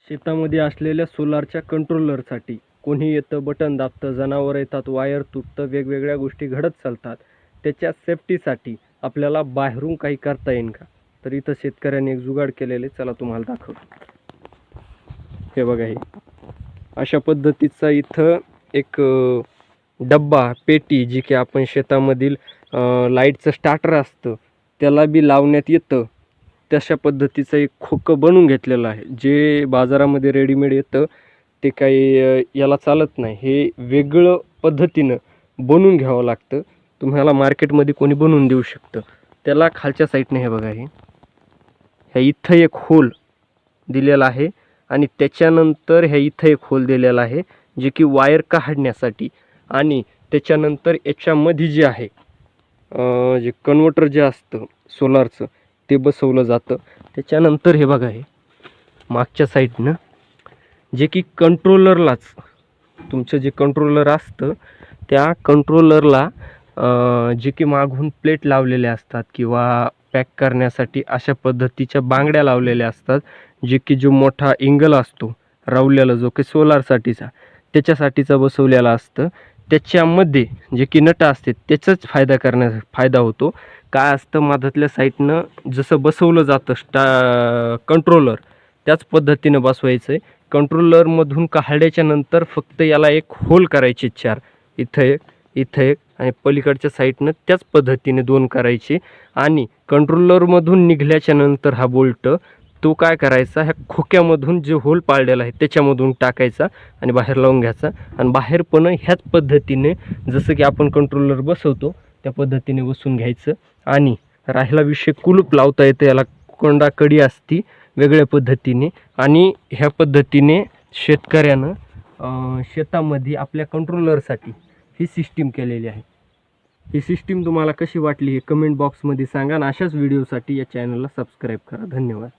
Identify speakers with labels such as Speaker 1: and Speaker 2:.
Speaker 1: शेतामध्ये असलेल्या सोलारच्या कंट्रोलरसाठी कोणी येतं, बटन दाबतं, जनावरं येतात, वायर तुटतं, वेगवेगळ्या गोष्टी घडत चालतात. त्याच्या सेफ्टीसाठी आपल्याला बाहेरून काही करता येईल का? तर इथं शेतकऱ्यांनी एक जुगाड केलेले, चला तुम्हाला दाखवतो. हे बघा, हे अशा पद्धतीचा इथं एक डब्बा, पेटी, जी की आपण शेतामधील लाईटचं स्टार्टर असतं त्याला बी लावण्यात येतं, तशा पद्धतीचं एक खोकं बनवून घेतलेलं आहे. जे बाजारामध्ये रेडीमेड येतं ते काही याला चालत नाही. हे वेगळं पद्धतीनं बनवून घ्यावं लागतं. तुम्हाला मार्केटमध्ये कोणी बनवून देऊ शकतं. त्याला खालच्या साईडने हे बघा, हे ह्या इथं एक होल दिलेला आहे आणि त्याच्यानंतर ह्या इथं एक होल दिलेला आहे, जे की वायर काढण्यासाठी. आणि त्याच्यानंतर याच्यामध्ये जे आहे जे कन्व्हर्टर जे असतं सोलारचं ते बसवलं जातं. त्याच्यानंतर हे बघा, हे मागच्या साईडनं जे की कंट्रोलरलाच, तुमचं जे कंट्रोलर असतं त्या कंट्रोलरला जे की मागून प्लेट लावलेल्या असतात किंवा पॅक करण्यासाठी अशा पद्धतीच्या बांगड्या लावलेल्या असतात, जे की जो मोठा एंगल असतो रावलेला, जो की सोलारसाठीचा त्याच्यासाठीचा बसवलेला असतं. त्याच्यामध्ये जे की नट असते त्याचाच फायदा होतो. काय असतं, मधातल्या साईडनं जसं बसवलं जातं कंट्रोलर त्याच पद्धतीनं बसवायचं आहे. कंट्रोलरमधून काढल्याच्या नंतर फक्त याला एक होल करायचे 4, इथं एक, इथं एक आणि पलीकडच्या साईडनं त्याच पद्धतीने 2 करायचे. आणि कंट्रोलरमधून निघाल्याच्या नंतर हा बोल्ट तो काय करायचा, ह्या खोक्यामधून जे होल पाडलेला आहे त्याच्यामधून टाकायचा आणि बाहेर लावून घ्यायचा. आणि बाहेर पण ह्याच पद्धतीने जसं की आपण कंट्रोलर बसवतो त्या पद्धतीने बसून घ्यायचं. आणि राहिला विषय, कुलूप लावता येतं याला, कोंडा कडी असती वेगळ्या पद्धतीने. आणि ह्या पद्धतीने शेतकऱ्यानं शेतामध्ये आपल्या कंट्रोलरसाठी ही सिस्टीम केलेली आहे. ही सिस्टीम तुम्हाला कशी वाटली हे कमेंट बॉक्समध्ये सांगा आणि अशाच व्हिडिओसाठी या चॅनलला सबस्क्राईब करा. धन्यवाद.